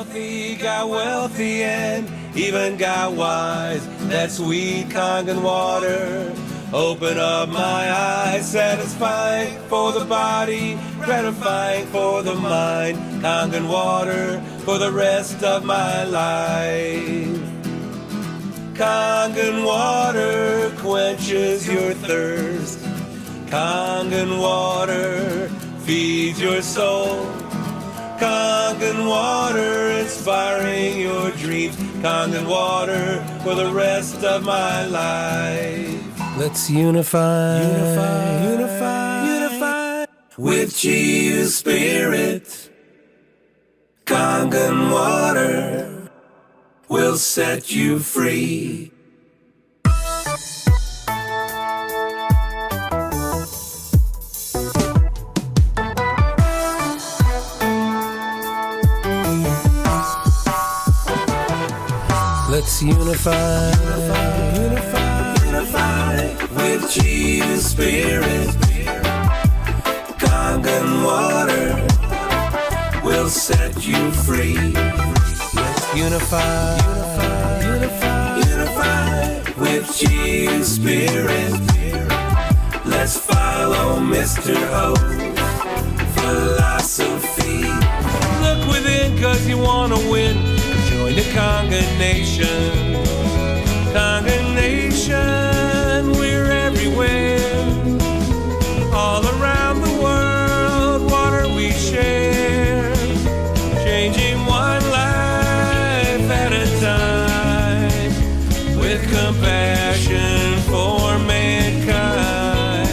healthy, got wealthy, and even got wise. That sweet Kangen water open up my eyes, satisfying for the body, gratifying for the mind. Kangen water for the rest of my life. Kangen water quenches your thirst. Kangen water feeds your soul. Kangen water inspiring your dreams. Kangen water for the rest of my life. Let's unify with Chi Spirit. Kangen water will set you free. Let's unify with Chi Spirit. Kangen water will set you free. Let's unify with Chi Spirit. Let's follow Mr. O philosophy. Look within 'cause you wanna win. Join the Kangen Nation. Kangen Nation, we're everywhere. All around the world, water we share. Changing one life at a time. With compassion for mankind.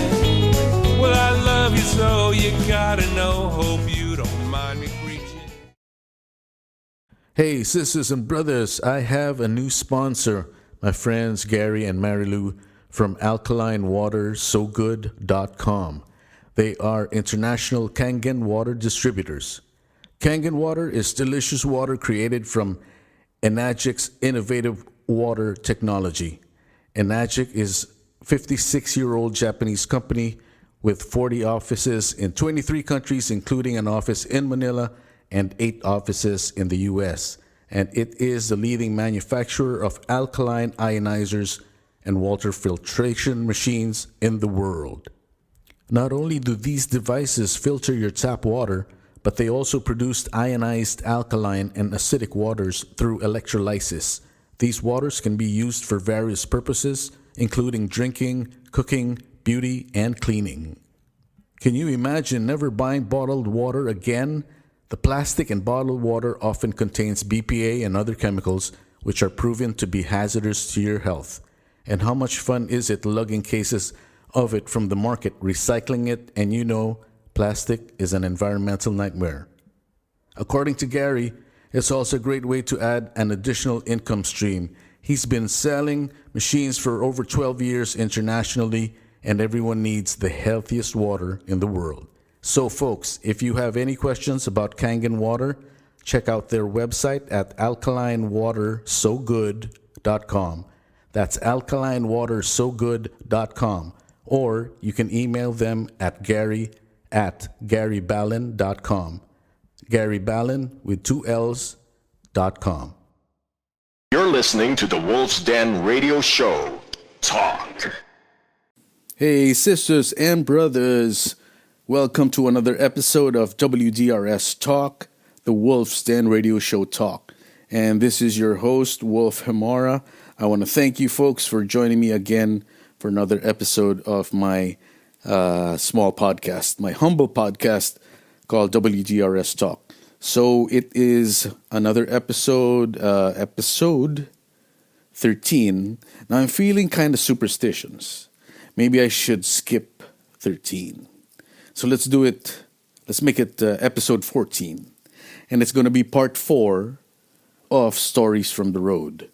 Well, I love you so, you gotta know. Hope you don't mind me preaching. Hey, sisters and brothers, I have a new sponsor, my friends Gary and Marilou from AlkalineWaterSoGood.com. They are international Kangen water distributors. Kangen water is delicious water created from Enagic's innovative water technology. Enagic is a 56-year-old Japanese company with 40 offices in 23 countries, including an office in Manila and 8 offices in the U.S., and it is the leading manufacturer of alkaline ionizers and water filtration machines in the world. Not only do these devices filter your tap water, but they also produce ionized alkaline and acidic waters through electrolysis. These waters can be used for various purposes, including drinking, cooking, beauty, and cleaning. Can you imagine never buying bottled water again? The plastic in bottled water often contains BPA and other chemicals which are proven to be hazardous to your health. And how much fun is it lugging cases of it from the market, recycling it, and you know, plastic is an environmental nightmare. According to Gary, it's also a great way to add an additional income stream. He's been selling machines for over 12 years internationally, and everyone needs the healthiest water in the world. So folks, if you have any questions about Kangen water, check out their website at AlkalineWaterSoGood.com. That's AlkalineWaterSoGood.com. Or you can email them at Gary@GaryBallin.com. Gary Ballin with 2 L's.com. You're listening to the Wolf's Den Radio Show. Talk. Hey, sisters and brothers. Welcome to another episode of WDRS Talk, the Wolf's Den Radio Show Talk. And this is your host, Wolf Hemara. I want to thank you folks for joining me again for another episode of my small podcast, my humble podcast called WDRS Talk. So it is another episode 13. Now I'm feeling kind of superstitious. Maybe I should skip 13. So let's do it. Let's make it episode 14. And it's going to be part 4 of Stories from the Road.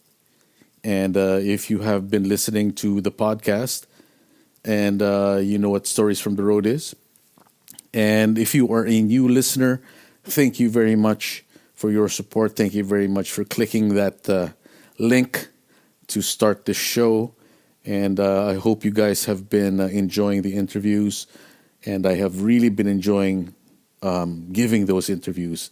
And if you have been listening to the podcast and you know what Stories from the Road is. And if you are a new listener, thank you very much for your support. Thank you very much for clicking that link to start the show. And I hope you guys have been enjoying the interviews. And I have really been enjoying giving those interviews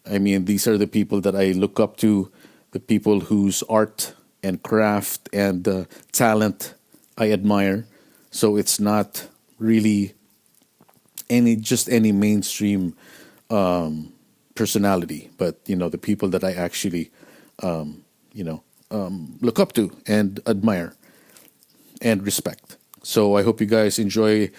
I mean, these are the people that I look up to, the people whose art and craft and talent I admire. So it's not really any mainstream personality, but the people that I actually look up to and admire and respect. So I hope you guys enjoy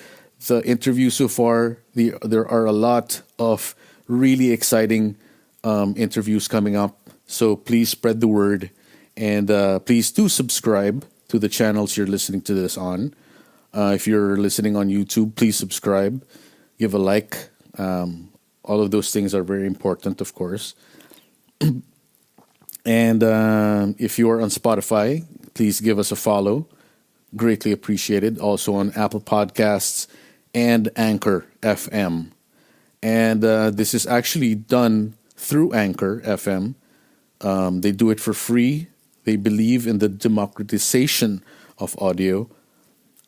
the interview so far. There are a lot of really exciting interviews coming up. So please spread the word, and please do subscribe to the channels you're listening to this on. If you're listening on YouTube, please subscribe, give a like. All of those things are very important, of course. And if you are on Spotify, please give us a follow. Greatly appreciated. Also on Apple Podcasts and Anchor FM. And this is actually done through Anchor FM. They do it for free. They believe in the democratization of audio.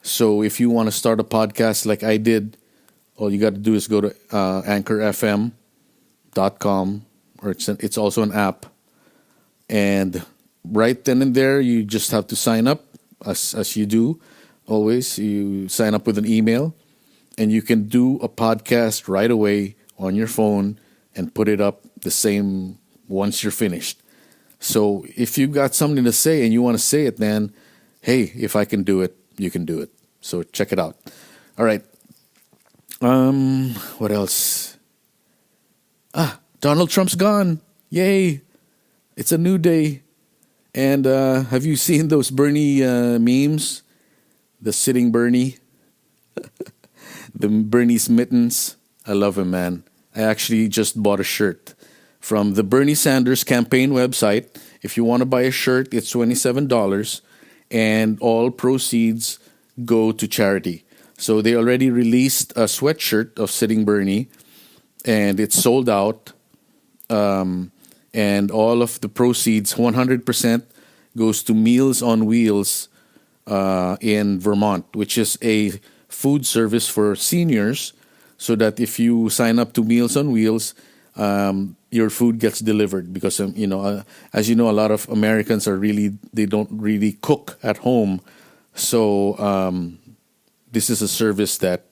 So if you want to start a podcast like I did, all you got to do is go to anchorfm.com, or it's also an app. And right then and there, you just have to sign up, as you do always. You sign up with an email, and you can do a podcast right away on your phone and put it up the same once you're finished. So if you got something to say and you want to say it, then hey, if I can do it, you can do it. So check it out. All right. What else? Donald Trump's gone. Yay. It's a new day. And have you seen those Bernie memes? The sitting Bernie. The Bernie's mittens. I love him, man. I actually just bought a shirt from the Bernie Sanders campaign website. If you want to buy a shirt, it's $27, and all proceeds go to charity. So they already released a sweatshirt of Sitting Bernie, and it's sold out. And all of the proceeds, 100%, goes to Meals on Wheels in Vermont, which is a food service for seniors, so that if you sign up to Meals on Wheels, your food gets delivered. Because as you know, a lot of Americans they don't really cook at home. So this is a service that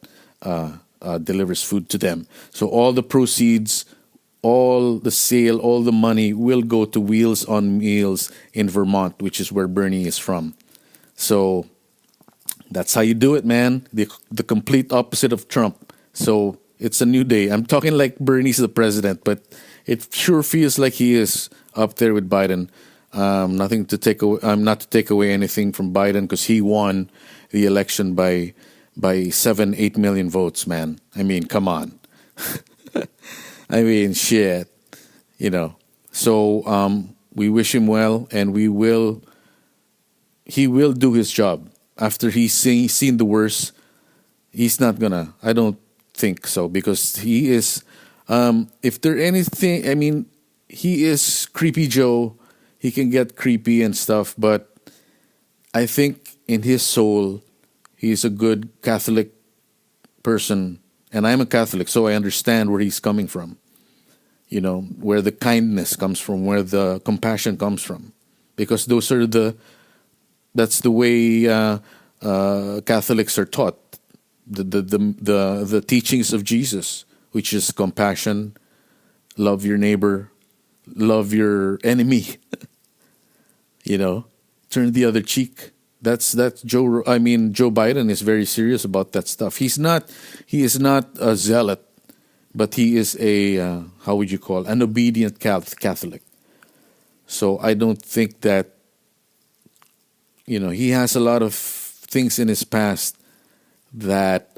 delivers food to them. So all the proceeds, all the sale, all the money will go to Wheels on Meals in Vermont, which is where Bernie is from. So that's how you do it, man. The complete opposite of Trump. So it's a new day. I'm talking like Bernie's the president, but it sure feels like he is up there with Biden. Nothing to take away. Not to take away anything from Biden, because he won the election by 7-8 million votes, man. I mean, come on. I mean, shit. So we wish him well, and he will do his job. After he's seen the worst, he's not gonna. I don't think so, because he is. If there anything, I mean, he is Creepy Joe. He can get creepy and stuff, but I think in his soul, he's a good Catholic person, and I'm a Catholic, so I understand where he's coming from. Where the kindness comes from, where the compassion comes from, because that's the way Catholics are taught. The teachings of Jesus, which is compassion, love your neighbor, love your enemy. Turn the other cheek. That's Joe. I mean, Joe Biden is very serious about that stuff. He is not a zealot, but he is a how would you call, an obedient Catholic. So I don't think that he has a lot of things in his past that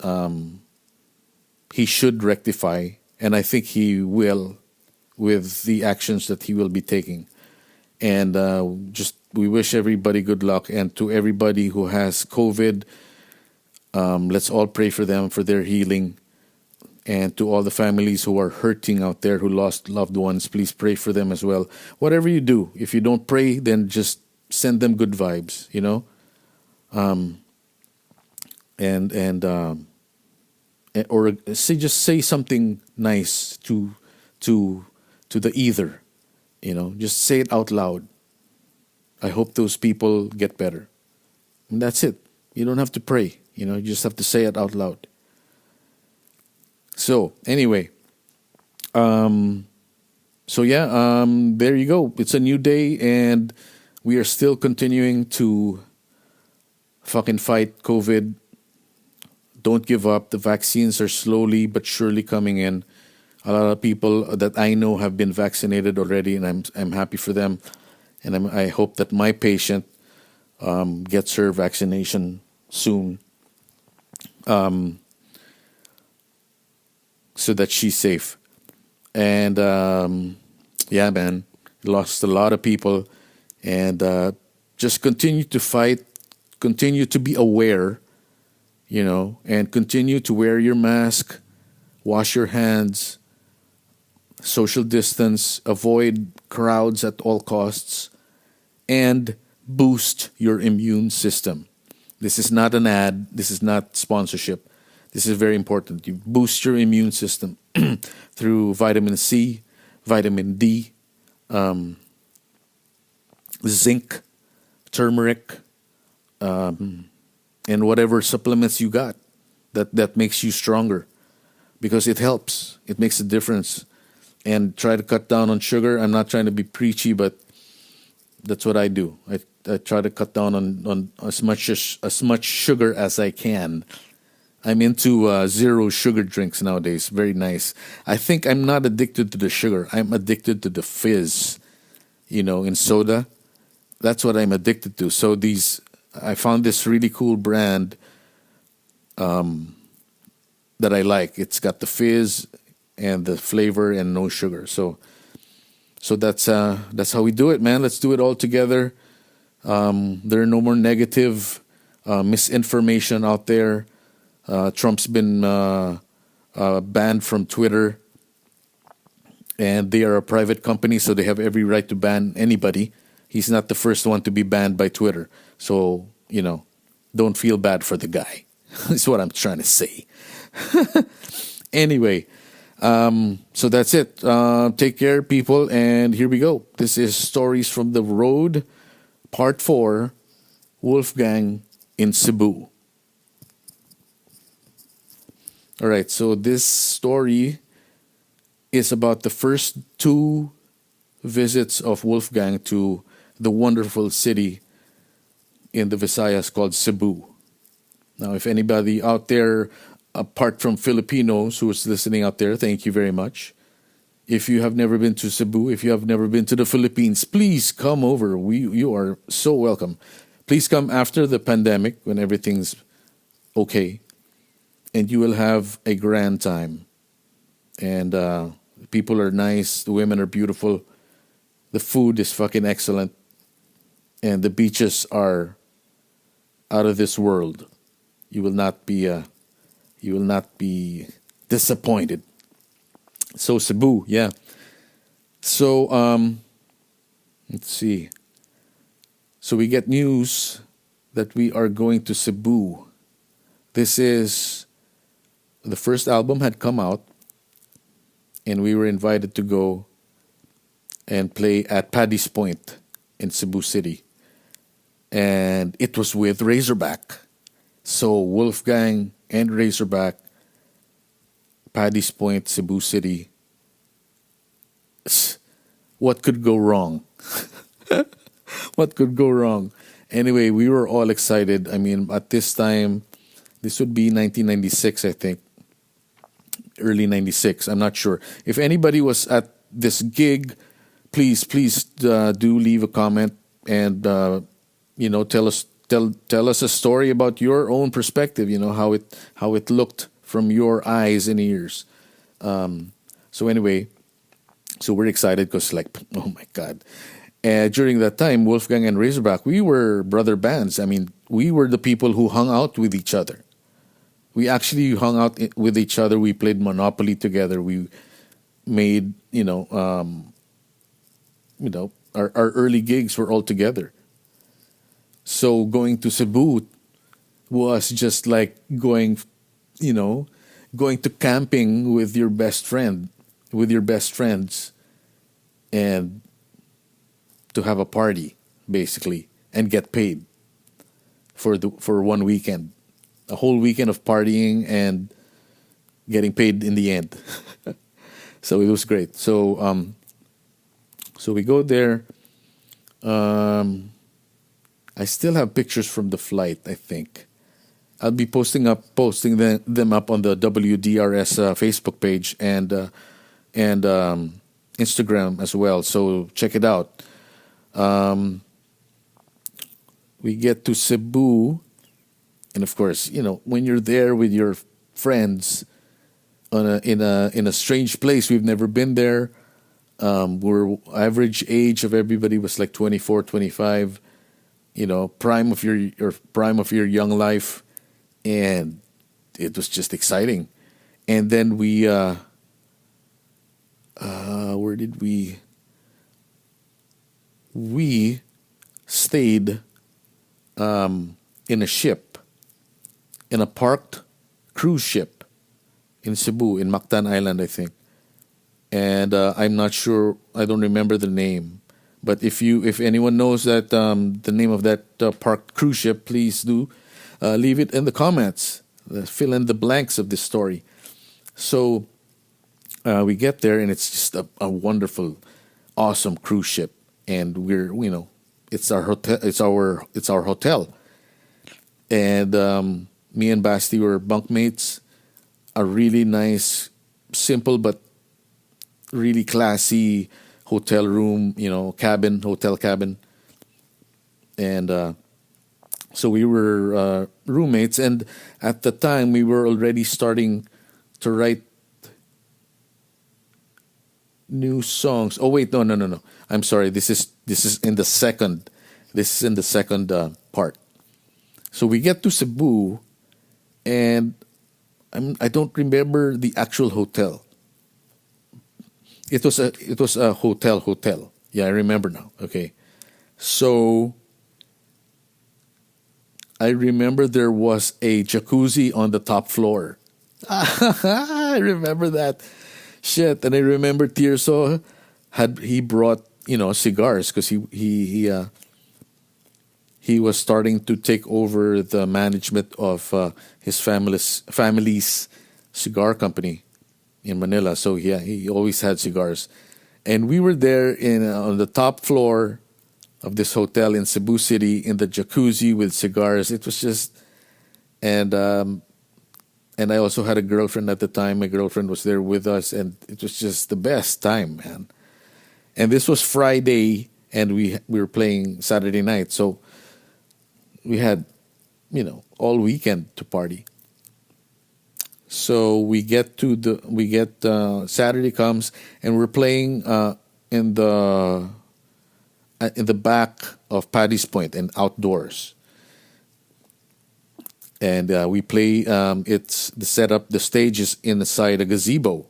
he should rectify, and I think he will, with the actions that he will be taking. And we wish everybody good luck, and to everybody who has COVID, let's all pray for them, for their healing. And to all the families who are hurting out there, who lost loved ones, please pray for them as well. Whatever you do, if you don't pray, then just send them good vibes, or say something nice to to the ether. Just say it out loud. I hope those people get better. And that's it. You don't have to pray. You just have to say it out loud. So anyway, there you go. It's a new day, and we are still continuing to fucking fight COVID. Don't give up. The vaccines are slowly but surely coming in. A lot of people that I know have been vaccinated already, and I'm happy for them. And I hope that my patient gets her vaccination soon, so that she's safe. And yeah, man, lost a lot of people, and just continue to fight, continue to be aware, and continue to wear your mask, wash your hands, social distance, avoid crowds at all costs, and boost your immune system. This is not an ad. This is not sponsorship. This is very important. You boost your immune system through vitamin C, vitamin D, zinc, turmeric, and whatever supplements you got that makes you stronger, because it helps. It makes a difference. And try to cut down on sugar. I'm not trying to be preachy, but that's what I do. I try to cut down on as much sugar as I can. I'm into zero sugar drinks nowadays. Very nice. I think I'm not addicted to the sugar. I'm addicted to the fizz, in soda. That's what I'm addicted to. So I found this really cool brand that I like. It's got the fizz and the flavor and no sugar. So that's how we do it, man. Let's do it all together. There are no more negative misinformation out there. Trump's been banned from Twitter, and they are a private company, so they have every right to ban anybody. He's not the first one to be banned by Twitter. So, don't feel bad for the guy. That's what I'm trying to say. Anyway, so that's it. Take care, people, and here we go. This is Stories from the Road, Part 4, Wolfgang in Cebu. All right, so this story is about the first 2 visits of Wolfgang to the wonderful city in the Visayas called Cebu. Now, if anybody out there, apart from Filipinos who is listening out there, thank you very much. If you have never been to Cebu, if you have never been to the Philippines, please come over. You are so welcome. Please come after the pandemic when everything's okay, and you will have a grand time. And people are nice. The women are beautiful. The food is fucking excellent. And the beaches are out of this world. You will not be disappointed. So Cebu, yeah. So let's see. So we get news that we are going to Cebu. This is the first album had come out, and we were invited to go and play at Paddy's Point in Cebu City. And it was with Razorback. So Wolfgang and Razorback, Paddy's Point, Cebu City. What could go wrong? What could go wrong? Anyway, we were all excited. I mean, at this time, this would be 1996, I think. Early 96, I'm not sure. If anybody was at this gig, please do leave a comment and tell us a story about your own perspective. How it looked from your eyes and ears. So anyway, so we're excited because oh my God. During that time, Wolfgang and Razorback, we were brother bands. I mean, we were the people who hung out with each other. We actually hung out with each other. We played Monopoly together. We made, our early gigs were all together. So going to Cebu was just like going to camping with your best friend, with your best friends. and to have a party basically and get paid for one weekend, a whole weekend of partying and getting paid in the end. So it was great. So we go there. I still have pictures from the flight, I think. I'll be posting them up on the WDRS Facebook page and Instagram as well. So check it out. We get to Cebu, and of course, when you're there with your friends in a strange place, we've never been there. We're average age of everybody was like 24, 25. Prime of your young life, and it was just exciting. And then we where did we stayed in a ship, in a parked cruise ship in Cebu, in Mactan Island, I think. And I'm not sure, I don't remember the name. But if anyone knows that the name of that parked cruise ship, please do leave it in the comments. Fill in the blanks of this story. So we get there, and it's just a wonderful, awesome cruise ship, and it's our hotel. It's our hotel, and me and Basti were bunkmates. A really nice, simple but really classy hotel room, hotel cabin. And so we were roommates, and at the time we were already starting to write new songs. Oh wait, no. I'm sorry. This is in the second. This is in the second part. So we get to Cebu, and I don't remember the actual hotel. It was a hotel. Yeah, I remember now. Okay. So I remember there was a jacuzzi on the top floor. I remember that shit. And I remember Tirso he brought, cigars, because he was starting to take over the management of his family's cigar company in Manila. So yeah, he always had cigars. And we were there on the top floor of this hotel in Cebu City in the jacuzzi with cigars. It was just, and I also had a girlfriend at the time. My girlfriend was there with us, and it was just the best time, man. And this was Friday, and we were playing Saturday night, so we had, all weekend to party. So Saturday comes, and we're playing in the back of Paddy's Point and outdoors. And we play. It's the setup. The stage is inside a gazebo,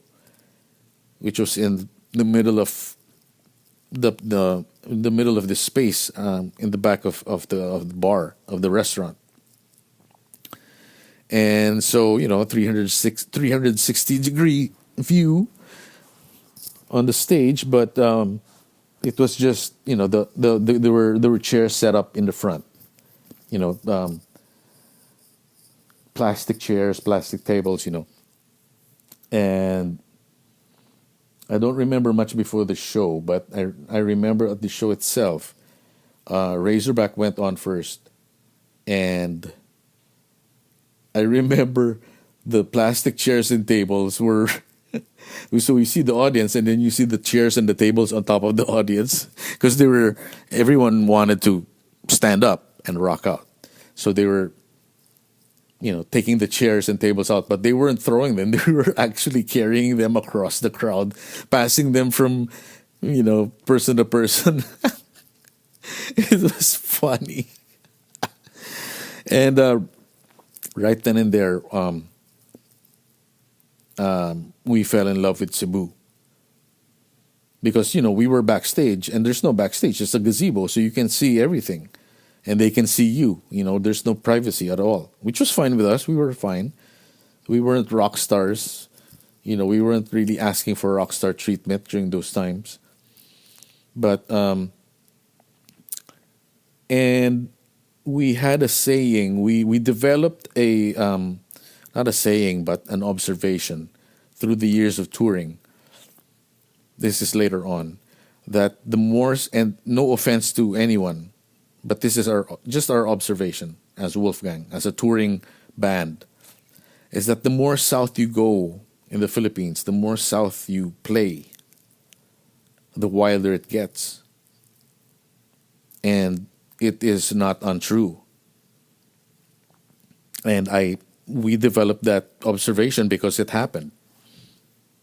which was in the middle of the middle of this space, in the back of the bar of the restaurant. And so 360 degree view on the stage, but it was just there were chairs set up in the front, plastic chairs, plastic tables, and I don't remember much before the show, but I remember at the show itself, Razorback went on first, and I remember the plastic chairs and tables were so you see the audience, and then you see the chairs and the tables on top of the audience, because everyone wanted to stand up and rock out. So they were taking the chairs and tables out, but they weren't throwing them. They were actually carrying them across the crowd, passing them from, person to person. It was funny. And right then and there, we fell in love with Cebu. Because, we were backstage, and there's no backstage, it's a gazebo, so you can see everything. And they can see you. There's no privacy at all, which was fine with us. We were fine. We weren't rock stars. We weren't really asking for rock star treatment during those times. But and we had a saying. We developed a not a saying, but an observation through the years of touring. This is later on that the more, and no offense to anyone, but this is our just our observation as Wolfgang, as a touring band, is that the more south you go in the Philippines, the more south you play, the wilder it gets. And it is not untrue. And we developed that observation because it happened.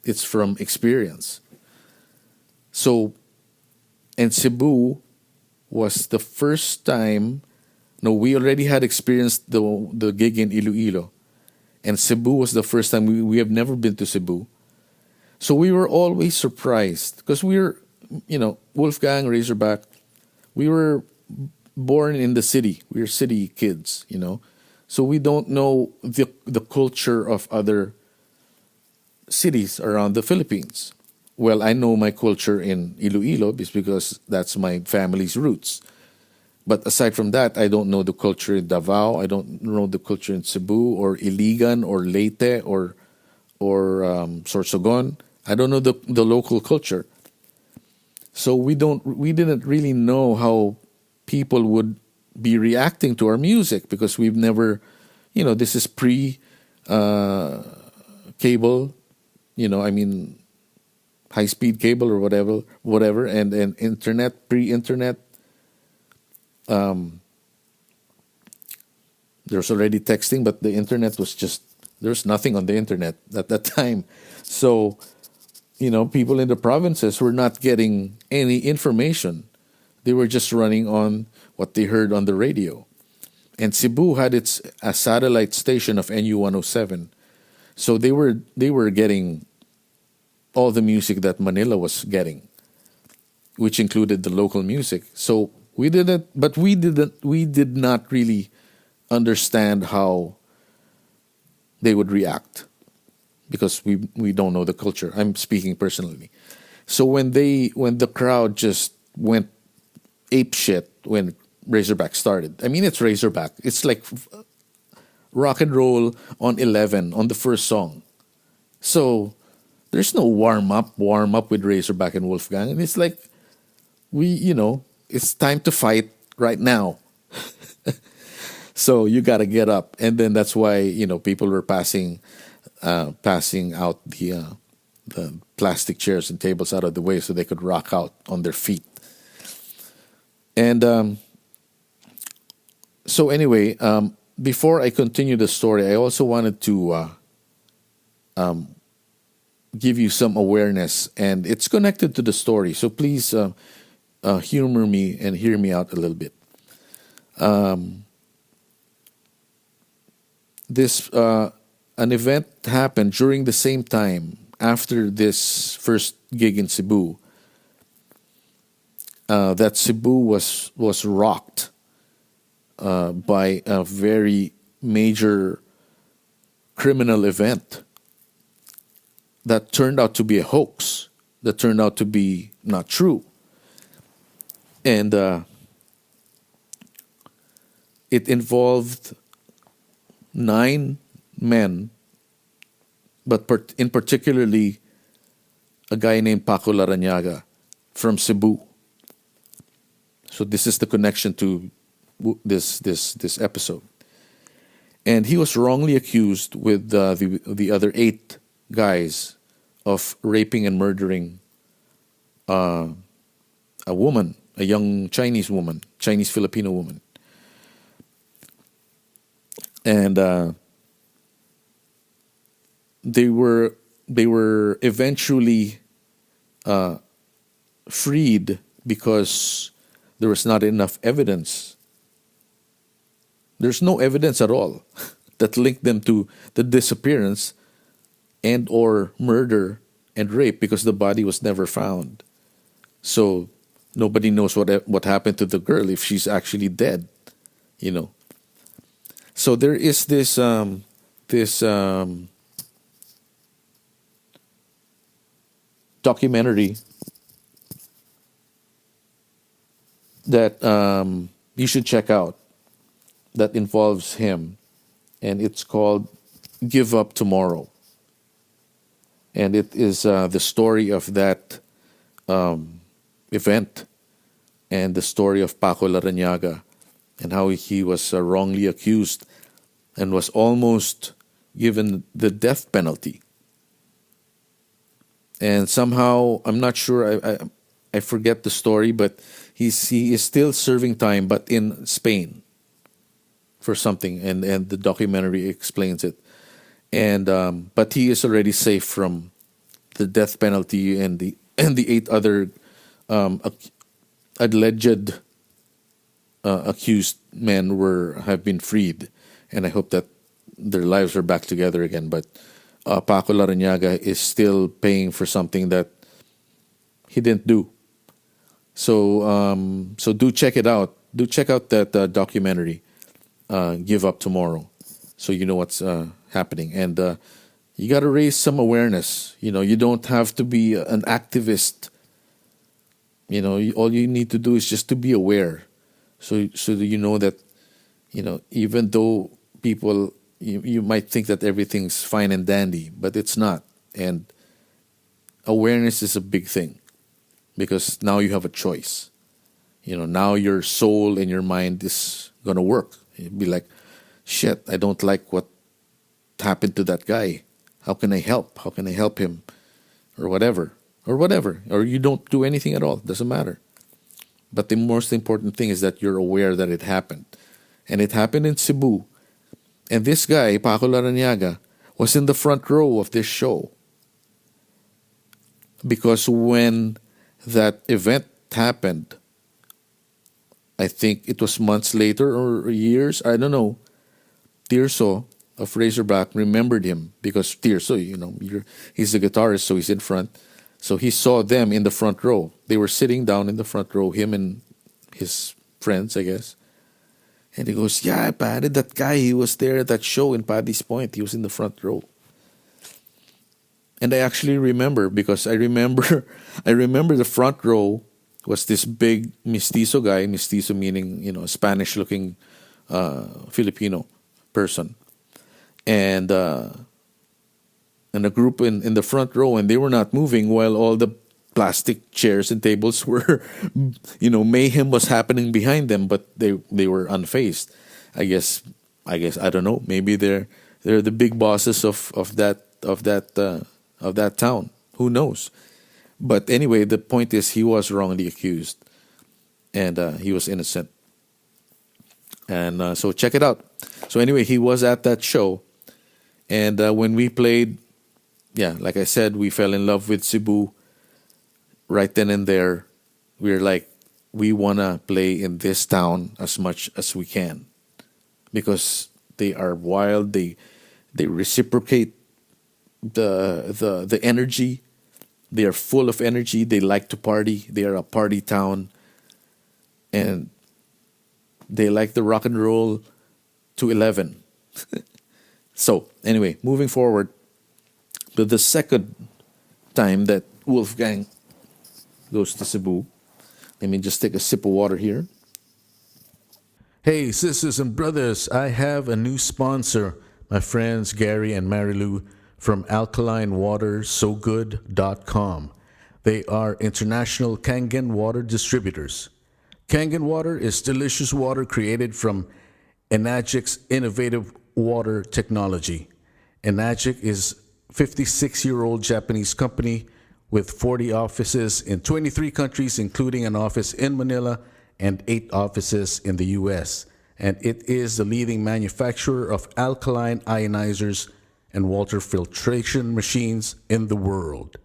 It's from experience. So, and Cebu was the first time. No, we already had experienced the gig in Iloilo, and Cebu was the first time. We have never been to Cebu, so we were always surprised because we were, Wolfgang, Razorback. We were born in the city. We were city kids. So we don't know the culture of other cities around the Philippines. Well, I know my culture in Iloilo because that's my family's roots. But aside from that, I don't know the culture in Davao. I don't know the culture in Cebu or Iligan or Leyte or Sorsogon. I don't know the local culture. So we didn't really know how people would be reacting to our music because we've never, this is pre cable, high speed cable or whatever, and internet, pre-internet. There's already texting, but the internet was there's nothing on the internet at that time. So, people in the provinces were not getting any information. They were just running on what they heard on the radio. And Cebu had a satellite station of NU107. So they were getting all the music that Manila was getting, which included the local music. So we did not really understand how they would react because we don't know the culture. I'm speaking personally. So when the crowd just went ape shit when Razorback started. I mean, it's Razorback. It's like rock and roll on 11 on the first song. So there's no warm up with Razorback and Wolfgang. And it's like, it's time to fight right now. So you got to get up. And then that's why, people were passing out the plastic chairs and tables out of the way so they could rock out on their feet. And so anyway, before I continue the story, I also wanted to give you some awareness, and it's connected to the story. So please humor me and hear me out a little bit. An event happened during the same time after this first gig in Cebu. That Cebu was rocked by a very major criminal event that turned out to be a hoax, that turned out to be not true. And it involved 9 men, but in particularly a guy named Paco Larrañaga from Cebu. So this is the connection to this episode. And he was wrongly accused with the other 8 guys of raping and murdering a woman, a young Chinese Filipino woman. And they were eventually freed because there was not enough evidence. There's no evidence at all that linked them to the disappearance and or murder and rape because the body was never found. So nobody knows what happened to the girl if she's actually dead, So there is this documentary that you should check out that involves him, and it's called Give Up Tomorrow. And it is the story of that event and the story of Paco Larrañaga and how he was wrongly accused and was almost given the death penalty. And somehow, I'm not sure, I forget the story, but he is still serving time, but in Spain for something, and the documentary explains it. And but he is already safe from the death penalty, and the 8 other alleged accused men have been freed, and I hope that their lives are back together again. But Paco Larrañaga is still paying for something that he didn't do. So so do check it out. Do check out that documentary, Give Up Tomorrow, so you know what's happening. And you got to raise some awareness. You don't have to be an activist. All you need to do is just to be aware. So that you know that, even though people, you might think that everything's fine and dandy, but it's not. And awareness is a big thing, because now you have a choice. Now your soul and your mind is going to work. You'd be like, shit, I don't like what happened to that guy. How can I help? How can I help him? Or whatever. Or you don't do anything at all. It doesn't matter. But the most important thing is that you're aware that it happened. And it happened in Cebu. And this guy, Paco Larrañaga, was in the front row of this show. Because when that event happened, I think it was months later or years, I don't know, Tirso of Razorback remembered him, because Tirso, he's the guitarist, so he's in front. So he saw them in the front row. They were sitting down in the front row, him and his friends, I guess. And he goes, yeah, pare, that guy, he was there at that show in Paddy's Point. He was in the front row. And I actually remember, because I remember the front row was this big mestizo guy, mestizo meaning, a Spanish-looking Filipino person. And a group in the front row, and they were not moving while all the plastic chairs and tables were, mayhem was happening behind them, but they were unfazed. I guess I don't know. Maybe they're the big bosses of that town. Who knows? But anyway, the point is he was wrongly accused, and he was innocent. And so check it out. So anyway, he was at that show, and when we played, like I said, we fell in love with Cebu right then and there. We were like, we want to play in this town as much as we can, because they are wild. They reciprocate the energy. They are full of energy. They like to party. They are a party town, and they like the rock and roll to 11. So anyway, moving forward to the second time that Wolfgang goes to Cebu. Let me just take a sip of water here. Hey, sisters and brothers, I have a new sponsor, my friends Gary and Marilu from alkalinewatersogood.com. They are international Kangen water distributors. Kangen water is delicious water created from Enagic's innovative water technology. Enagic is a 56-year-old Japanese company with 40 offices in 23 countries, including an office in Manila and 8 offices in the U.S. And it is the leading manufacturer of alkaline ionizers and water filtration machines in the world.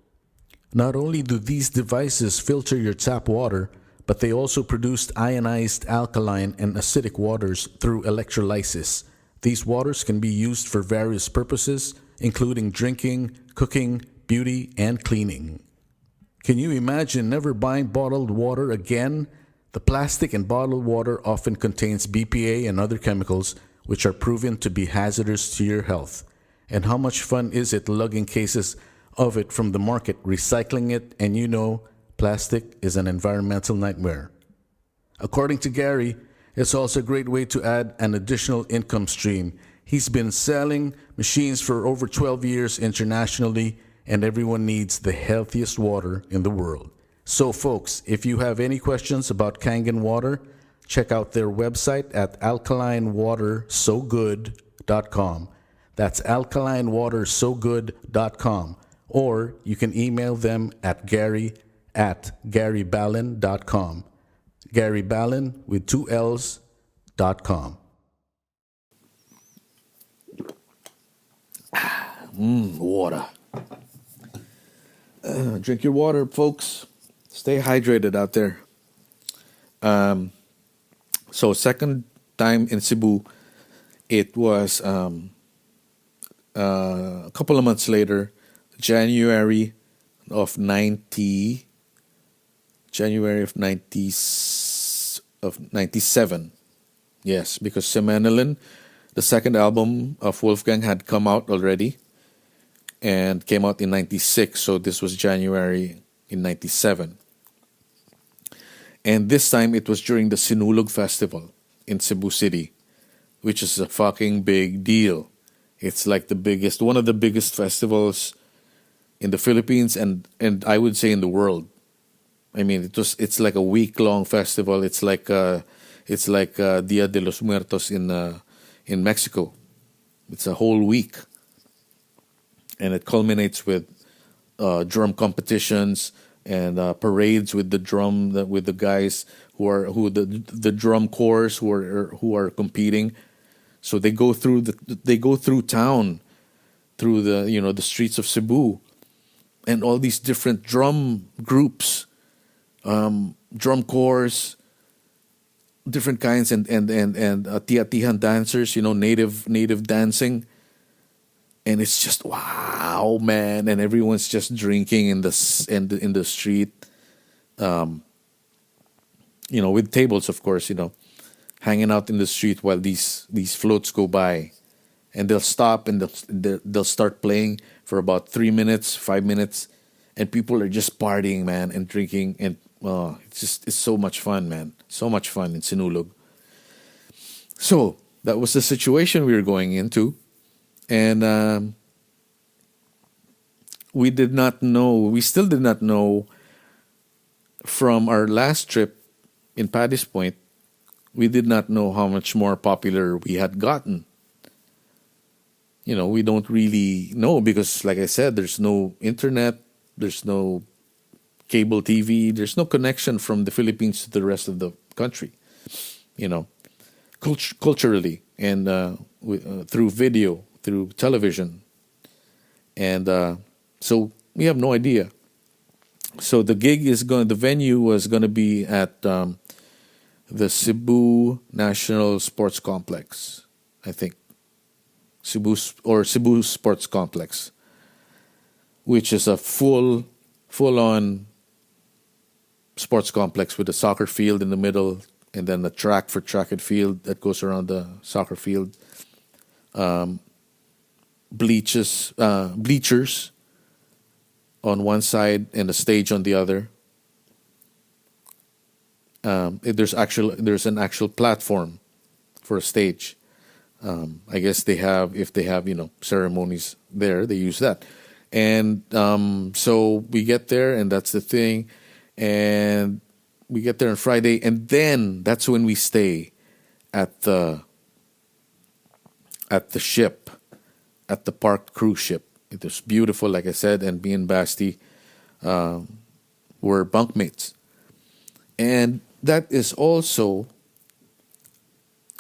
Not only do these devices filter your tap water, but they also produce ionized alkaline and acidic waters through electrolysis. These waters can be used for various purposes, including drinking, cooking, beauty, and cleaning. Can you imagine never buying bottled water again? The plastic in bottled water often contains BPA and other chemicals which are proven to be hazardous to your health. And how much fun is it lugging cases of it from the market, recycling it, and plastic is an environmental nightmare. According to Gary, it's also a great way to add an additional income stream. He's been selling machines for over 12 years internationally, and everyone needs the healthiest water in the world. So, folks, if you have any questions about Kangen water, check out their website at alkalinewatersogood.com. That's alkalinewatersogood.com. Or you can email them at gary@garyballon.com. Gary Ballon with 2 L's.com. Water. Drink your water, folks. Stay hydrated out there. So second time in Cebu, it was a couple of months later, January of 97. Yes, because Semanilin, the second album of Wolfgang, had come out already and came out in 96. So this was January in 97. And this time it was during the Sinulog Festival in Cebu City, which is a fucking big deal. It's like one of the biggest festivals in the Philippines and I would say in the world. I mean, it's like a week-long festival. It's like Dia de los Muertos in Mexico. It's a whole week, and it culminates with drum competitions and parades with the with the guys the drum corps who are competing. So they go through town, through the streets of Cebu, and all these different drum groups, drum corps, different kinds, and tiatihan dancers, native dancing, and it's just wow, man, and everyone's just drinking in the street, with tables, of course, hanging out in the street while these floats go by, and they'll stop and they'll start playing for about 3 minutes, 5 minutes, and people are just partying, man, and drinking, and it's so much fun, man, so much fun in Sinulog. So that was the situation we were going into, and we still did not know from our last trip in Paddy's Point. We did not know how much more popular we had gotten. We don't really know because, like I said, there's no internet, there's no cable TV, there's no connection from the Philippines to the rest of the country, culturally and through video, through television. And so we have no idea. So the venue was going to be at the Cebu National Sports Complex, I think. Cebu Sports Complex, which is a full-on sports complex with a soccer field in the middle, and then a track for track and field that goes around the soccer field. Bleachers on one side and a stage on the other. There's an actual platform for a stage. I guess if they have ceremonies there, they use that. And so we get there, and that's the thing. And we get there on Friday, and then that's when we stay at the ship, at the parked cruise ship. It was beautiful, like I said, and me and Basti were bunkmates. And that is also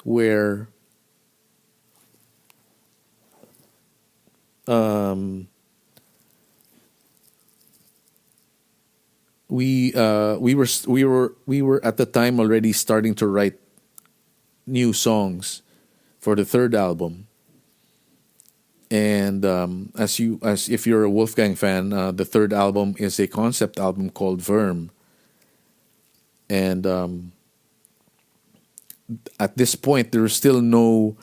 where we were at the time already starting to write new songs for the third album. And as if you're a Wolfgang fan, the third album is a concept album called Verm. And at this point, there was still no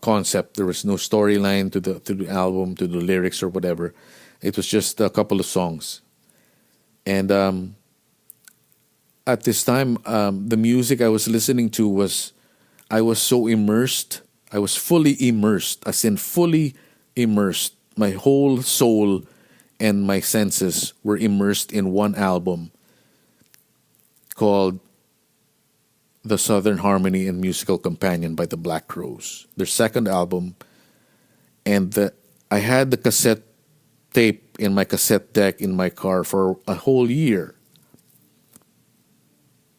concept. There was no storyline to the album, to the lyrics or whatever. It was just a couple of songs. And at this time, the music I was listening to was, I was so immersed. I was fully immersed, as in fully immersed. My whole soul and my senses were immersed in one album called The Southern Harmony and Musical Companion by the Black Crowes, their second album. And I had the cassette tape in my cassette deck in my car for a whole year,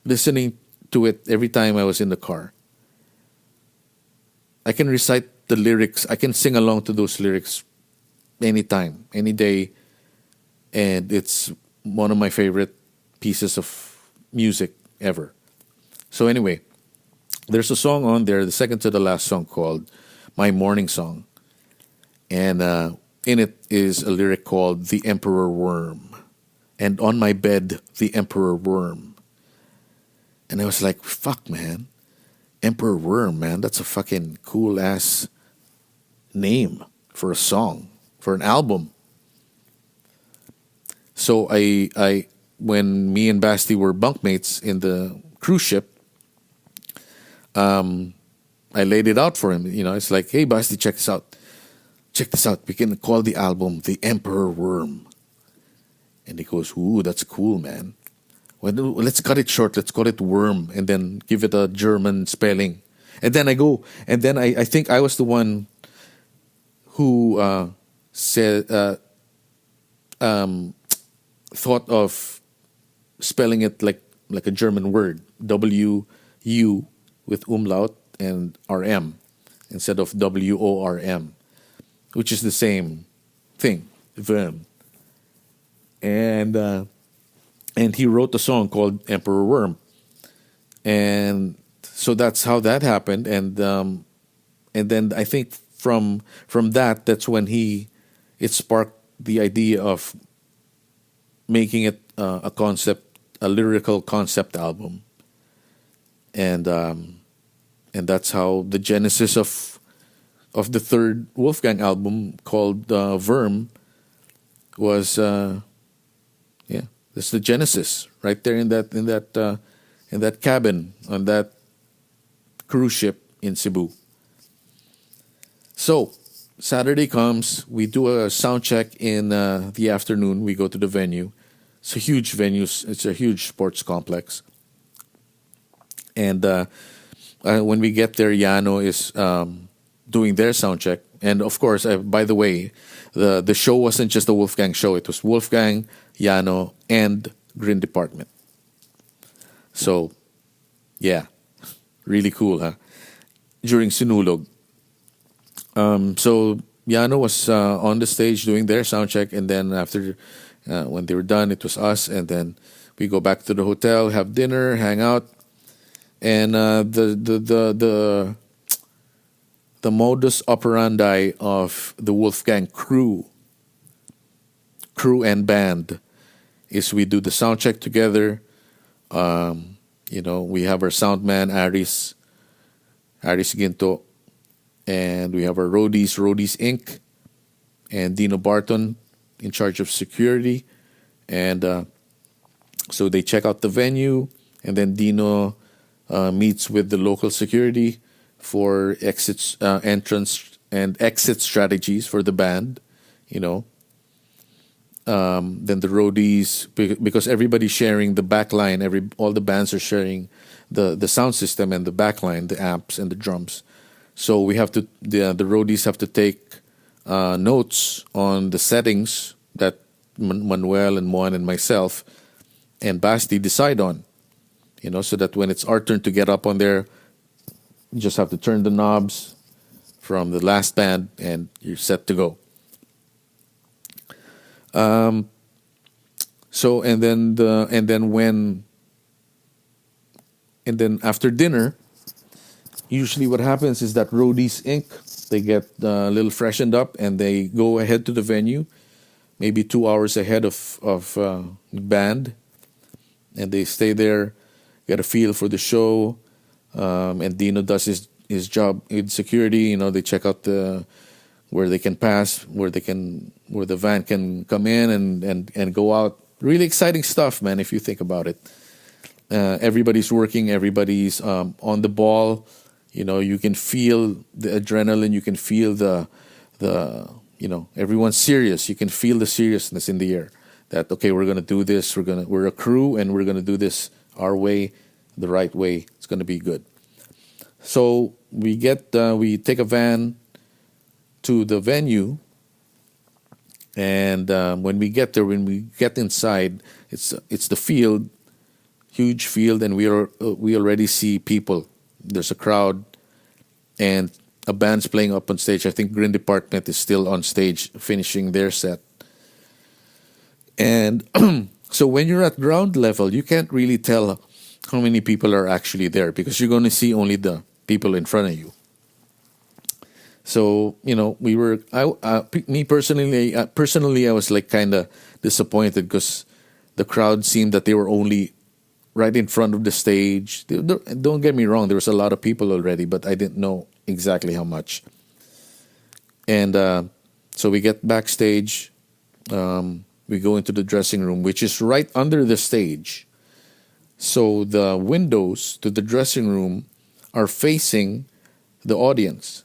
listening to it every time I was in the car. I can recite the lyrics. I can sing along to those lyrics anytime, any day. And it's one of my favorite pieces of music ever. So anyway, there's a song on there, the second to the last song, called My Morning Song. And in it is a lyric called The Emperor Worm. And on my bed, the Emperor Worm. And I was like, fuck, man. Emperor Worm, man. That's a fucking cool-ass name for a song, for an album. So I when me and Basti were bunkmates in the cruise ship, I laid it out for him. You know, it's like, hey, Basti, check this out. Check this out. We can call the album The Emperor Worm. And he goes, ooh, that's cool, man. Well, let's cut it short. Let's call it Worm and then give it a German spelling. And then I think I was the one who said, thought of spelling it like a German word, W-U with umlaut and R-M instead of W-O-R-M, which is the same thing, Worm. And he wrote a song called Emperor Worm. And so that's how that happened. And then I think from that's when it sparked the idea of making it a lyrical concept album. And that's how the genesis of the third Wolfgang album called Worm was. That's the genesis right there in that cabin on that cruise ship in Cebu. So Saturday comes, we do a sound check in the afternoon. We go to the venue. It's a huge venue. It's a huge sports complex. And when we get there, Yano is doing their sound check. And of course, by the way, the show wasn't just a Wolfgang show. It was Wolfgang, Yano, and Green Department. So, yeah, really cool, huh? During Sinulog. So Yano was on the stage doing their sound check, and then after, when they were done, it was us, and then we go back to the hotel, have dinner, hang out, and the modus operandi of the Wolfgang crew and band is we do the sound check together. We have our sound man, Aris Ginto, and we have our Roadies Inc., and Dino Barton in charge of security. And so they check out the venue, and then Dino meets with the local security for entrance and exit strategies for the band, Then the roadies, because everybody's sharing the back line, all the bands are sharing the sound system and the back line, the amps and the drums. So we have to, the roadies have to take notes on the settings that Manuel and Juan and myself and Basti decide on, so that when it's our turn to get up on there, you just have to turn the knobs from the last band and you're set to go. So and then after dinner, usually what happens is that Roadies Inc., they get a little freshened up and they go ahead to the venue, maybe 2 hours ahead of band, and they stay there, get a feel for the show, and Dino does his job in security. They check out where they can pass, where the van can come in and go out. Really exciting stuff, man, if you think about it. Everybody's working, everybody's on the ball. You can feel the adrenaline, you can feel the everyone's serious. You can feel the seriousness in the air. That okay, we're gonna do this. We're a crew, and we're gonna do this our way, the right way. It's gonna be good. So we take a van to the venue, and when we get there, when we get inside, it's the field, huge field, and we already see people. There's a crowd, and a band's playing up on stage. I think Green Department is still on stage finishing their set. And so when you're at ground level, you can't really tell how many people are actually there because you're going to see only the people in front of you. So me personally, I was like kind of disappointed because the crowd seemed that they were only right in front of the stage. Don't get me wrong, there was a lot of people already, but I didn't know exactly how much. And so we get backstage. We go into the dressing room, which is right under the stage. So the windows to the dressing room are facing the audience.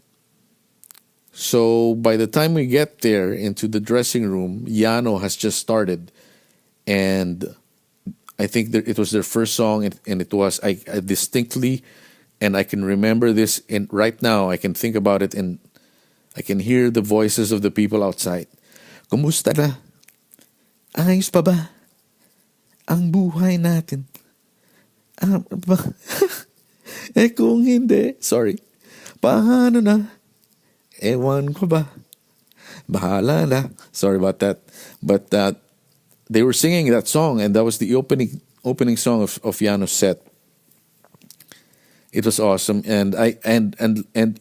So by the time we get there into the dressing room, Yano has just started. And I think that it was their first song, and it was, I distinctly, and I can remember this right now. I can think about it, and I can hear the voices of the people outside. Kumusta na? Ayos pa ba ang buhay natin? Kung hindi, sorry. Paano na? Ewan ko ba? Bahala na. Sorry about that. But they were singing that song, and that was the opening song of Yano's set. It was awesome, and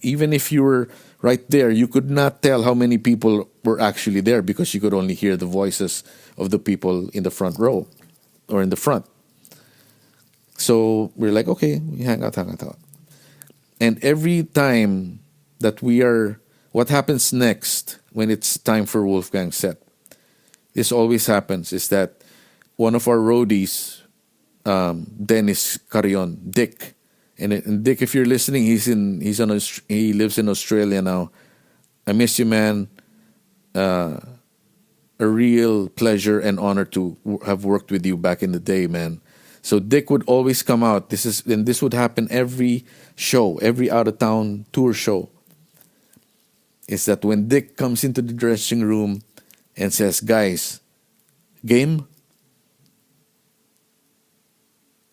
even if you were right there, you could not tell how many people were actually there because you could only hear the voices of the people in the front row or in the front. So we're like, okay, we hang out. And every time that what happens next when it's time for Wolfgang's set, this always happens, is that one of our roadies, Dennis Carrion, Dick, and Dick, if you're listening, he lives in Australia now. I miss you, man. A real pleasure and honor to have worked with you back in the day, man. So Dick would always come out. This would happen every show, every out of town tour show. Is that when Dick comes into the dressing room and says, "Guys, game?"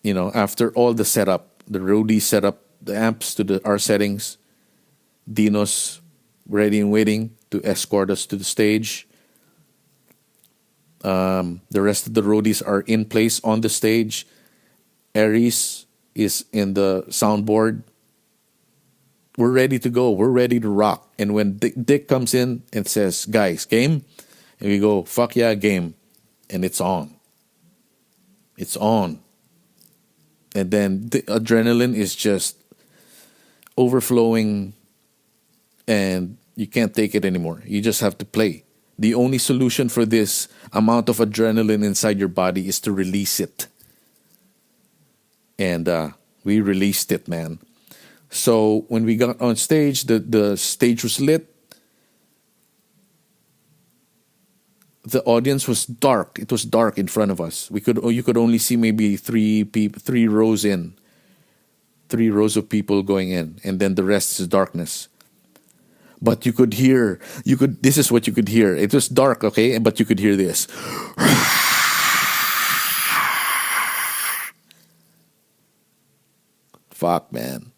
After all the setup, the roadie set up the amps to our settings, Dino's ready and waiting to escort us to the stage. The rest of the roadies are in place on the stage. Aries is in the soundboard. We're ready to go. We're ready to rock. And when Dick comes in and says, "Guys, game?" And we go, "Fuck yeah, game." And it's on. It's on. And then the adrenaline is just overflowing, and you can't take it anymore. You just have to play. The only solution for this amount of adrenaline inside your body is to release it. And we released it, man. So when we got on stage, the stage was lit. The audience was dark. It was dark in front of us. You could only see maybe three rows in, 3 rows of people going in, and then the rest is darkness. But you could hear. This is what you could hear. It was dark, okay, but you could hear this. Fuck, man.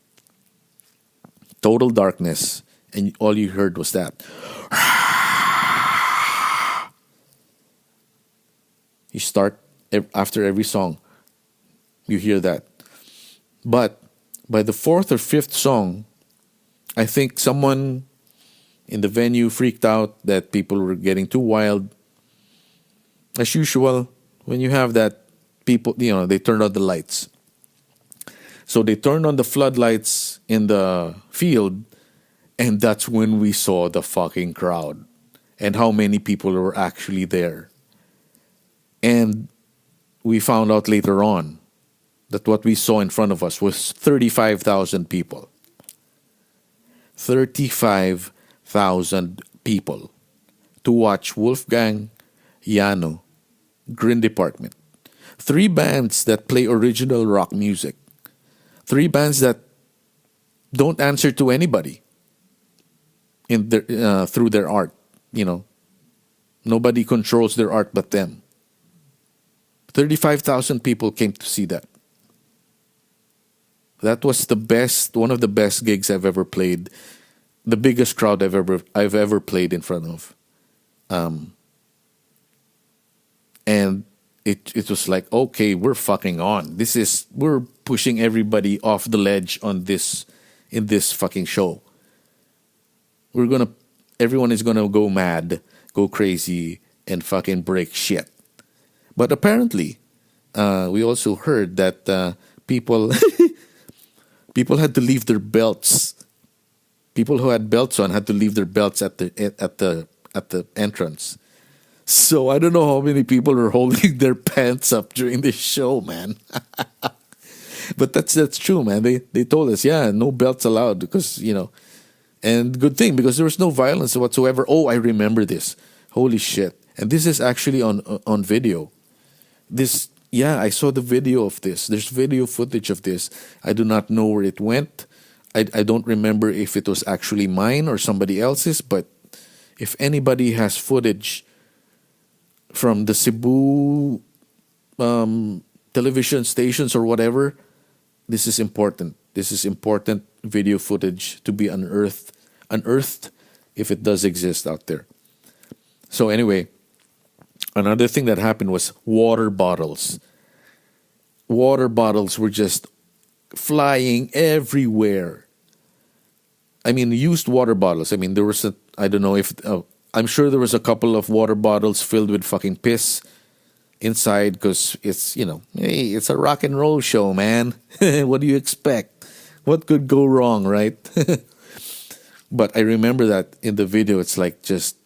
Total darkness, and all you heard was that. You start after every song, you hear that. But by the 4th or 5th song, I think someone in the venue freaked out that people were getting too wild. As usual, when you have that, people, they turned on the lights. So they turned on the floodlights in the field, and that's when we saw the fucking crowd and how many people were actually there. And we found out later on that what we saw in front of us was 35,000 people. 35,000 people to watch Wolfgang, Yano, Green Department. 3 bands that play original rock music. 3 bands that don't answer to anybody in their, through their art. You know, nobody controls their art but them. 35,000 people came to see that. That was one of the best gigs I've ever played. The biggest crowd I've ever played in front of. And it was like, okay, we're fucking on. We're pushing everybody off the ledge in this fucking show. Everyone is gonna go mad, go crazy, and fucking break shit. But apparently, we also heard that people people had to leave their belts. People who had belts on had to leave their belts at the entrance. So I don't know how many people are holding their pants up during this show, man. But that's true, man. They told us, yeah, no belts allowed because, you know, and good thing because there was no violence whatsoever. Oh, I remember this. Holy shit. And this is actually on video. I saw the video of this. There's video footage of this. I do not know where it went. I don't remember if it was actually mine or somebody else's, but if anybody has footage from the Cebu television stations or whatever, this is important. This is important video footage to be unearthed if it does exist out there. So anyway, another thing that happened was water bottles. Water bottles were just flying everywhere. I mean, used water bottles. I mean, there was I'm sure there was a couple of water bottles filled with fucking piss inside because it's, you know, hey, it's a rock and roll show, man. What do you expect? What could go wrong, right? But I remember that in the video, it's like just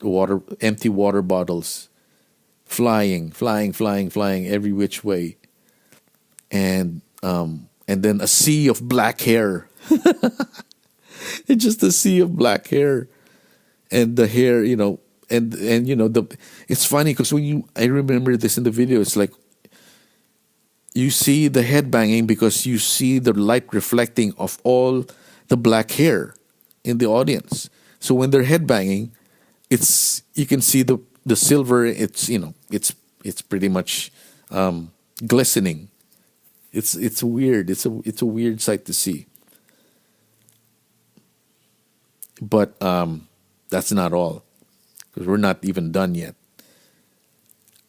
empty water bottles flying every which way. And then a sea of black hair. It's just a sea of black hair. And the hair, you know, and you know, it's funny because I remember this in the video, it's like you see the head banging because you see the light reflecting of all the black hair in the audience. So when they're head banging, you can see the silver. It's, you know, it's pretty much glistening. It's weird. It's a weird sight to see. But that's not all, because we're not even done yet.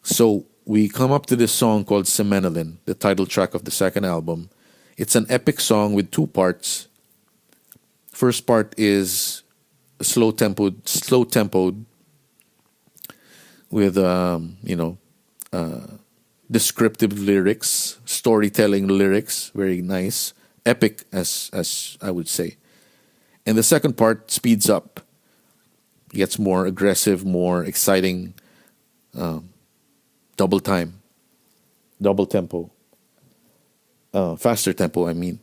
So we come up to this song called Semenilin, the title track of the second album. It's an epic song with 2 parts. First part is slow tempoed with descriptive lyrics, storytelling lyrics, very nice, epic as I would say. And the second part speeds up, gets more aggressive, more exciting, double tempo, faster tempo, I mean.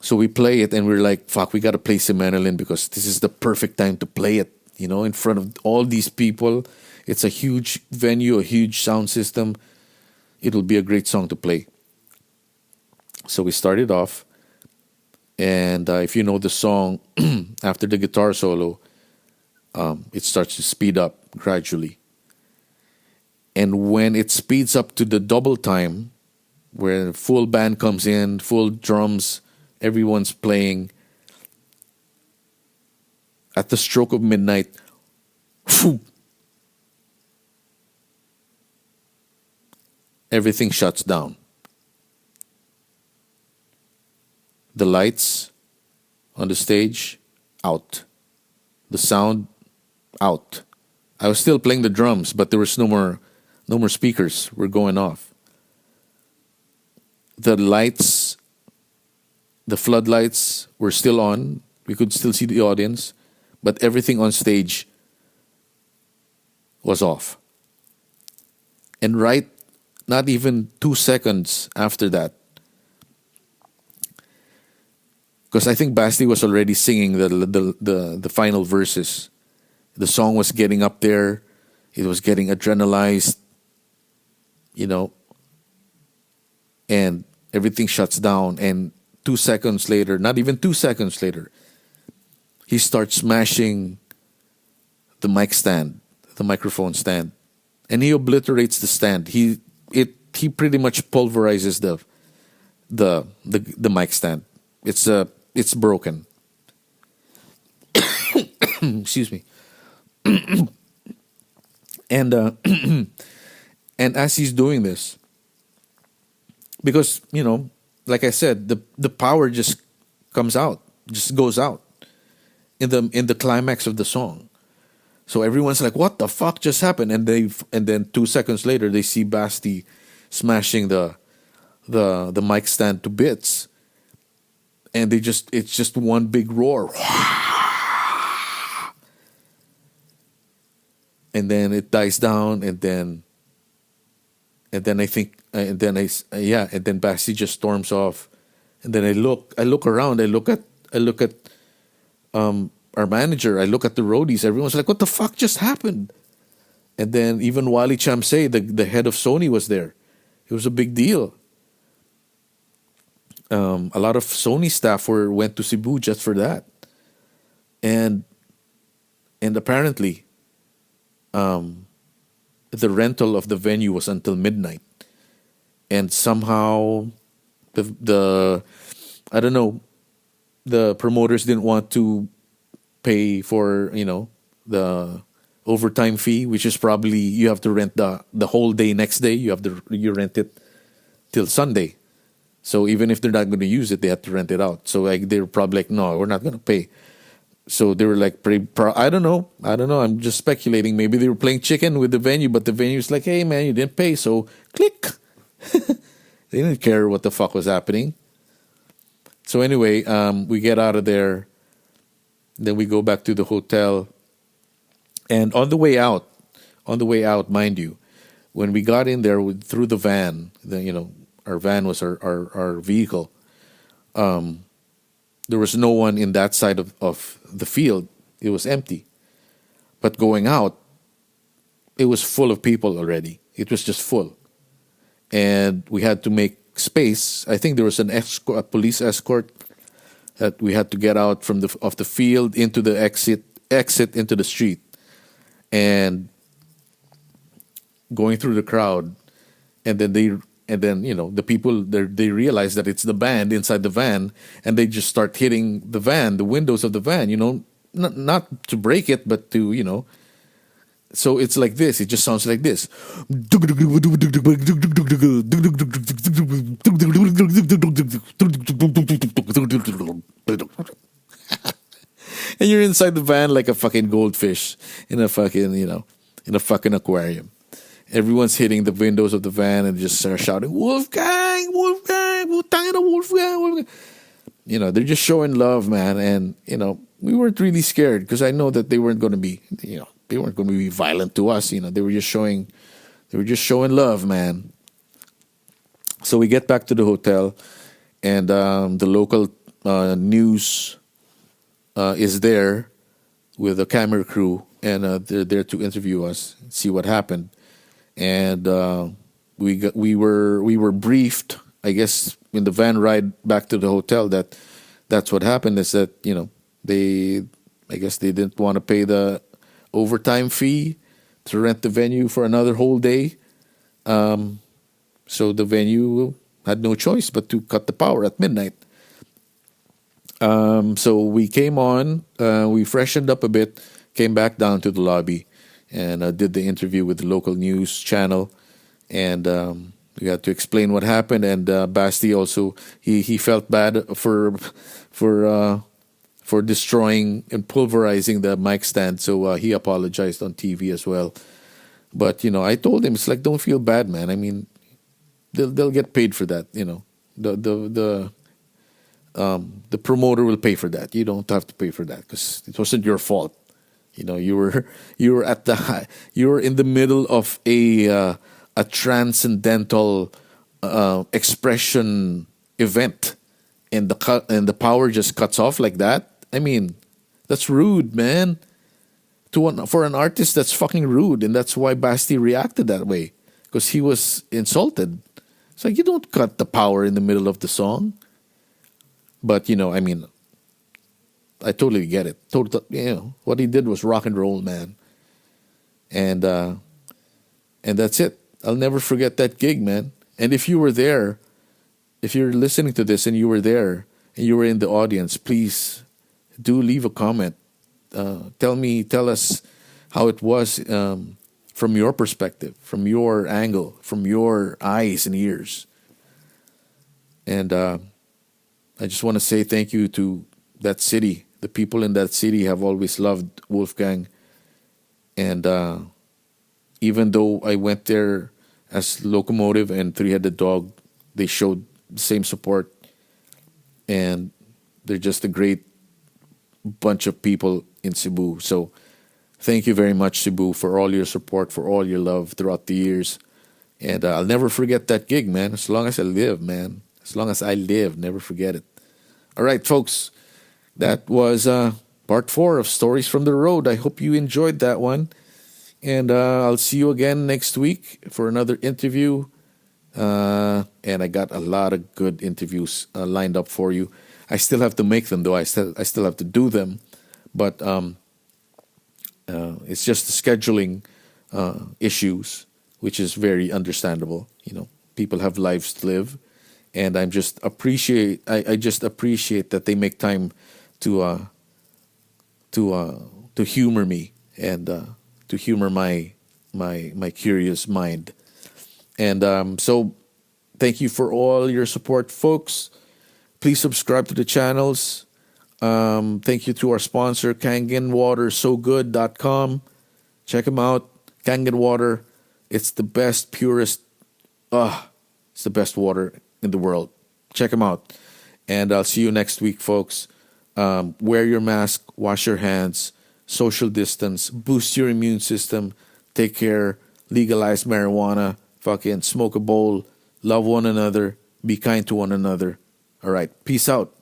So we play it and we're like, fuck, we got to play Semenilin because this is the perfect time to play it, you know, in front of all these people. It's a huge venue, a huge sound system. It'll be a great song to play. So we started off. And if you know the song, after the guitar solo, it starts to speed up gradually. And when it speeds up to the double time, where full band comes in, full drums, everyone's playing, at the stroke of midnight, phew, everything shuts down. The lights on the stage, out. The sound, out. I was still playing the drums, but there was no more speakers were going off. The lights, the floodlights were still on. We could still see the audience, but everything on stage was off. And right not even 2 seconds after that, because I think Basti was already singing the final verses. The song was getting up there. It was getting adrenalized, and everything shuts down. And 2 seconds later, not even 2 seconds later, he starts smashing the mic stand, the microphone stand, and he obliterates the stand. He pretty much pulverizes the mic stand. It's broken. Excuse me. And and as he's doing this, because like I said, the power just comes out, just goes out in the climax of the song. So everyone's like, "What the fuck just happened?" And then 2 seconds later, they see Basti smashing the mic stand to bits, and it's just one big roar. And then it dies down, and then I think, and then Basti just storms off, and then I look around, I look at our manager, I look at the roadies, everyone's like, "What the fuck just happened?" And then even Wally Chamsey, the head of Sony, was there. It was a big deal. A lot of Sony staff went to Cebu just for that, and apparently, the rental of the venue was until midnight, and somehow the I don't know, the promoters didn't want to pay for the overtime fee, which is probably you have to rent the whole day next day. You rent it till Sunday, so even if they're not going to use it, they have to rent it out. So like they're probably like, "No, we're not going to pay." So they were like, I don't know. I'm just speculating. Maybe they were playing chicken with the venue, but the venue's like, "Hey, man, you didn't pay." So click. They didn't care what the fuck was happening. So anyway, we get out of there. Then we go back to the hotel. And on the way out, mind you, when we got in there through the van, our van was our vehicle. There was no one in that side of the field. It was empty. But going out, it was full of people already. It was just full. And we had to make space. I think there was a police escort that we had to get out from off the field into the exit into the street. And going through the crowd, and then the people they realize that it's the band inside the van, and they just start hitting the windows of the van, not to break it, but to so it's like this. It just sounds like this. And you're inside the van like a fucking goldfish in a fucking aquarium. Everyone's hitting the windows of the van and just start shouting, "Wolfgang, Wolfgang, Wolfgang." They're just showing love, man. And, we weren't really scared because I know that they weren't going to be, violent to us. They were just showing love, man. So we get back to the hotel, and the local news is there with a camera crew, and they're there to interview us, see what happened. And we were briefed, I guess, in the van ride back to the hotel that's what happened. Is that they didn't want to pay the overtime fee to rent the venue for another whole day. So the venue had no choice but to cut the power at midnight. So we came on, we freshened up a bit, came back down to the lobby, and did the interview with the local news channel, and we got to explain what happened. And Basti also he felt bad for destroying and pulverizing the mic stand, so he apologized on TV as well. But I told him, it's like, don't feel bad, man. I mean, they'll get paid for that. The promoter will pay for that. You don't have to pay for that because it wasn't your fault. You were in the middle of a a transcendental expression event, and the power just cuts off like that. I mean, that's rude, man. For an artist, that's fucking rude, and that's why Basti reacted that way, because he was insulted. It's like, you don't cut the power in the middle of the song. But I mean, I totally get it. What he did was rock and roll, man. And that's it. I'll never forget that gig, man. And if you were there, if you're listening to this and you were there and you were in the audience, please do leave a comment. Tell us how it was from your perspective, from your angle, from your eyes and ears. And I just want to say thank you to that city. The people in that city have always loved Wolfgang. And even though I went there as Locomotive and Three-Headed Dog, they showed the same support. And they're just a great bunch of people in Cebu. So thank you very much, Cebu, for all your support, for all your love throughout the years. And I'll never forget that gig, man. As long as I live, man. As long as I live, never forget it. All right, folks. That was part 4 of Stories from the Road. I hope you enjoyed that one. And I'll see you again next week for another interview. And I got a lot of good interviews lined up for you. I still have to make them, though. I still have to do them. But it's just the scheduling issues, which is very understandable. People have lives to live. And I just appreciate that they make time to humor me and to humor my curious mind. And so thank you for all your support, folks. Please subscribe to the channels. Thank you to our sponsor, KangenWaterSoGood.com. Check them out. Kangen Water. It's the best, purest. It's the best water in the world. Check them out. And I'll see you next week, folks. Wear your mask, wash your hands, social distance, boost your immune system, take care, legalize marijuana, fucking smoke a bowl, love one another, be kind to one another. All right, peace out.